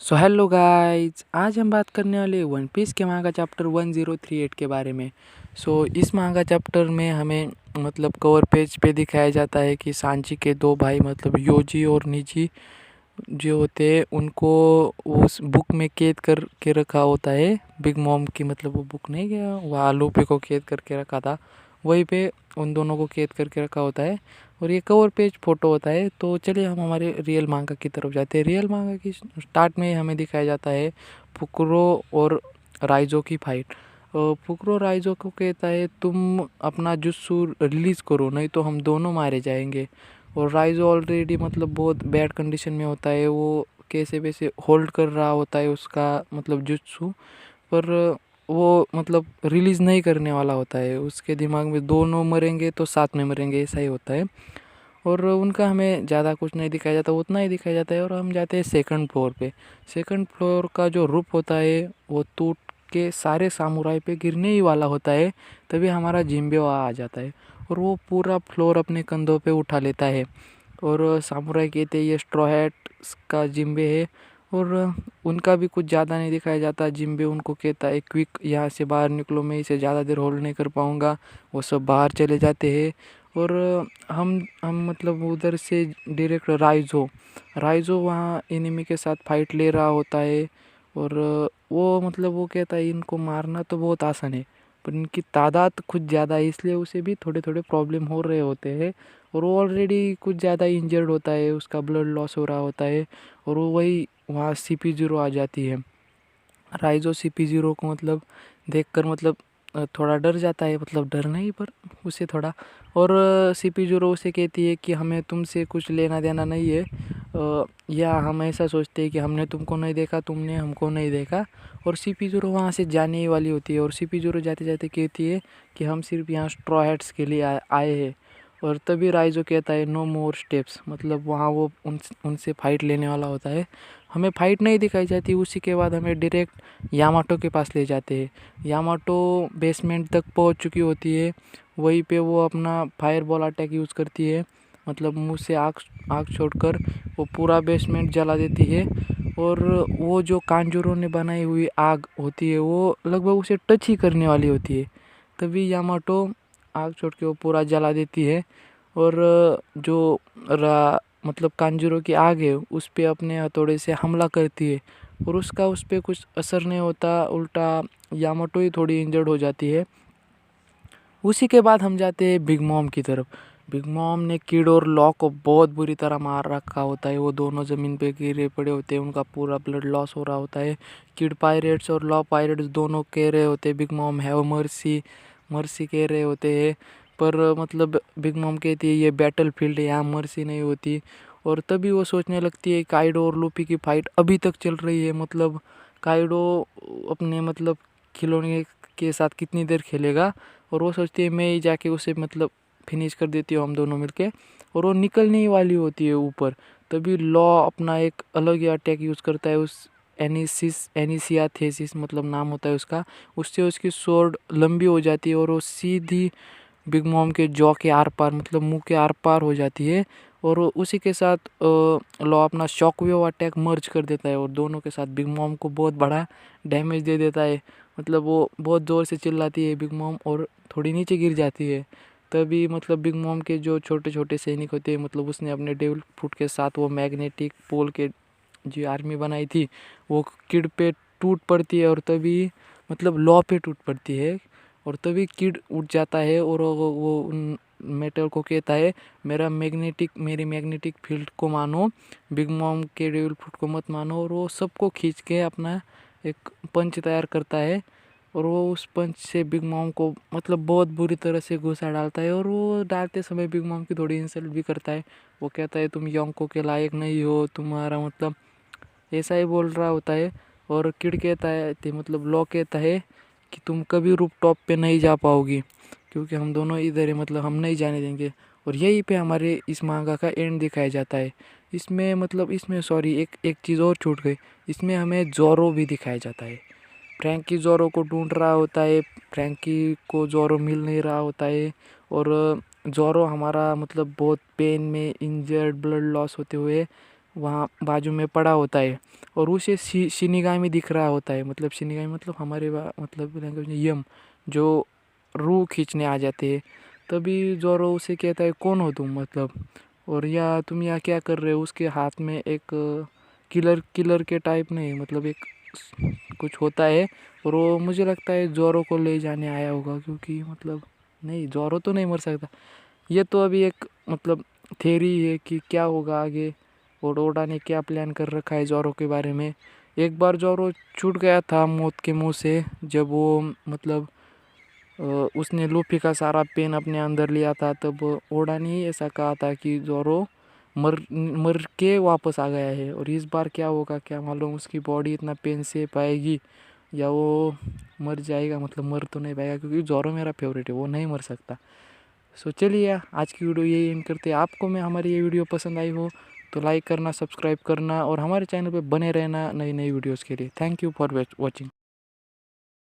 So hello guys, आज हम बात करने वाले वन पीस के मांगा चैप्टर 1038 के बारे में। इस मांगा चैप्टर में हमें कवर पेज पे दिखाया जाता है कि सांची के दो भाई योजी और निजी जो होते हैं उनको उस बुक में कैद करके रखा होता है। बिग मॉम की वो बुक नहीं गया, वहाँ लूपी को कैद करके रखा था, वहीं पे उन दोनों को कैद करके रखा होता है और ये कवर पेज फोटो होता है। तो चलिए हम हमारे रियल मांगा की तरफ जाते हैं। रियल मांगा की स्टार्ट में हमें दिखाया जाता है फुकरो और राइजो की फाइट। फुकरो राइजो को कहता है तुम अपना जुस्सू रिलीज़ करो, नहीं तो हम दोनों मारे जाएंगे। और राइजो ऑलरेडी बहुत बैड कंडीशन में होता है, वो कैसे वैसे होल्ड कर रहा होता है उसका जुत्सु, पर वो रिलीज़ नहीं करने वाला होता है। उसके दिमाग में दोनों मरेंगे तो साथ में मरेंगे, ऐसा ही होता है। और उनका हमें ज़्यादा कुछ नहीं दिखाया जाता, उतना ही दिखाया जाता है। और हम जाते हैं सेकंड फ्लोर पे। सेकंड फ्लोर का जो रूफ होता है वो टूट के सारे सामुराई पे गिरने ही वाला होता है, तभी हमारा जिम्बे वहाँ आ जाता है और वो पूरा फ्लोर अपने कंधों पे उठा लेता है। और सामुराई कहते हैं ये स्ट्रॉ हैट का जिम्बे है। और उनका भी कुछ ज़्यादा नहीं दिखाया जाता। जिम्बे उनको कहता है क्विक यहाँ से बाहर निकलो, मैं इसे ज़्यादा देर होल्ड नहीं कर पाऊँगा। वो सब बाहर चले जाते हैं और हम उधर से डायरेक्ट राइजो वहाँ एनिमी के साथ फाइट ले रहा होता है। और वो कहता है इनको मारना तो बहुत आसान है, पर इनकी तादाद कुछ ज़्यादा है, इसलिए उसे भी थोड़े थोड़े प्रॉब्लम हो रहे होते हैं। और वो ऑलरेडी कुछ ज़्यादा इंजर्ड होता है, उसका ब्लड लॉस हो रहा होता है। और वो वही वहाँ CP0 आ जाती है। राइजो CP0 को देखकर थोड़ा डर जाता है, डर नहीं पर उसे थोड़ा। और CP0 उसे कहती है कि हमें तुमसे कुछ लेना देना नहीं है, या हम ऐसा सोचते हैं कि हमने तुमको नहीं देखा, तुमने हमको नहीं देखा। और CP0 वहाँ से जाने ही वाली होती है और CP0 जाते जाते कहती है कि हम सिर्फ यहाँ स्ट्रॉ हैट्स के लिए आए हैं। और तभी राइजो कहता है नो मोर स्टेप्स, वहाँ वो उनसे फाइट लेने वाला होता है। हमें फाइट नहीं दिखाई जाती, उसी के बाद हमें डायरेक्ट यामाटो के पास ले जाते हैं। यामाटो बेसमेंट तक पहुंच चुकी होती है, वहीं पे वो अपना फायर बॉल अटैक यूज़ करती है, मुंह से आग आग छोड़कर वो पूरा बेसमेंट जला देती है। और वो जो कांजूरो ने बनाई हुई आग होती है वो लगभग उसे टच ही करने वाली होती है, तभी यामाटो आग छोड़ के वो पूरा जला देती है। और जो कांजूरो की आग है उस पे अपने हथौड़े से हमला करती है और उसका उस पे कुछ असर नहीं होता, उल्टा यामाटो ही थोड़ी इंजर्ड हो जाती है। उसी के बाद हम जाते हैं बिग मॉम की तरफ। बिग मॉम ने किड और लॉ को बहुत बुरी तरह मार रखा होता है, वो दोनों ज़मीन पे गिरे पड़े होते हैं, उनका पूरा ब्लड लॉस हो रहा होता है। किड पायरेट्स और लॉ पायरेट्स दोनों कह रहे होते हैं big mom have mercy, mercy कह रहे होते हैं। पर बिग मॉम कहती है ये बैटल फील्ड है, यहाँ मर्सी नहीं होती। और तभी वो सोचने लगती है काइडो और लूपी की फाइट अभी तक चल रही है, काइडो अपने खिलौने के साथ कितनी देर खेलेगा। और वो सोचती है मैं ही जाके उसे फिनिश कर देती हूँ हम दोनों मिलके। और वो निकलने ही वाली होती है ऊपर, तभी लॉ अपना एक अलग ही अटैक यूज़ करता है, उस एनिसिया थेसिस नाम होता है उसका। उससे उसकी स्वॉर्ड लंबी हो जाती है और वो सीधी बिग मॉम के जॉ के आर पार मुंह के आर पार हो जाती है। और उसी के साथ लॉ अपना शॉकवेव अटैक मर्ज कर देता है और दोनों के साथ बिग मॉम को बहुत बड़ा डैमेज दे देता है। वो बहुत ज़ोर से चिल्लाती है बिग मॉम और थोड़ी नीचे गिर जाती है। तभी बिग मॉम के जो छोटे छोटे सैनिक होते हैं, उसने अपने डेविल फ्रूट के साथ वो मैग्नेटिक पोल के जो आर्मी बनाई थी वो किड पे टूट पड़ती है और तभी लॉ पे टूट पड़ती है। और तभी किड उठ जाता है और वो उन मेटल को कहता है मेरी मैग्नेटिक फील्ड को मानो, बिग मॉम के डेविल फ्रूट को मत मानो। और वो सबको खींच के अपना एक पंच तैयार करता है और वो उस पंच से बिग मॉम को बहुत बुरी तरह से घुसा डालता है। और वो डालते समय बिग मॉम की थोड़ी इंसल्ट भी करता है, वो कहता है तुम योंको के लायक नहीं हो, तुम्हारा ऐसा ही बोल रहा होता है। और किड कहता है लॉ कहता है कि तुम कभी रूप टॉप पे नहीं जा पाओगी, क्योंकि हम दोनों इधर है, हम नहीं जाने देंगे। और यहीं पे हमारे इस मांगा का एंड दिखाया जाता है। इसमें इसमें सॉरी एक एक चीज़ और छूट गई, इसमें हमें जोरो भी दिखाया जाता है। फ्रैंकी जोरो को ढूंढ रहा होता है, फ्रैंकी को जोरो मिल नहीं रहा होता है। और जोरो हमारा बहुत पेन में इंजर्ड ब्लड लॉस होते हुए वहाँ बाजू में पड़ा होता है और उसे शिनिगामी दिख रहा होता है। मतलब शिनिगामी मतलब हमारे मतलब लैंग्वेज में यम, जो रूह खींचने आ जाते हैं। तभी जोरो उसे कहता है कौन हो तुम, मतलब और या तुम यहाँ क्या कर रहे हो। उसके हाथ में एक किलर के टाइप नहीं, मतलब एक कुछ होता है और वो मुझे लगता है जोरो को ले जाने आया होगा, क्योंकि मतलब नहीं, जोरो तो नहीं मर सकता। ये तो अभी एक मतलब थ्योरी है कि क्या होगा आगे और ओडा ने क्या प्लान कर रखा है जोरो के बारे में। एक बार जोरो छूट गया था मौत के मुंह से, जब वो मतलब उसने लूफी का सारा पेन अपने अंदर लिया था। तब ओडा ने ही ऐसा कहा था कि जोरो मर मर के वापस आ गया है। और इस बार क्या होगा क्या मालूम, उसकी बॉडी इतना पेन से पाएगी या वो मर जाएगा। मतलब मर तो नहीं पाएगा, क्योंकि जोरो मेरा फेवरेट है, वो नहीं मर सकता। सो चलिए आज की वीडियो यही एंड करते हैं। आपको मैं हमारी ये वीडियो पसंद आई हो तो लाइक करना, सब्सक्राइब करना और हमारे चैनल पे बने रहना नई नई वीडियोस के लिए। Thank you for watching.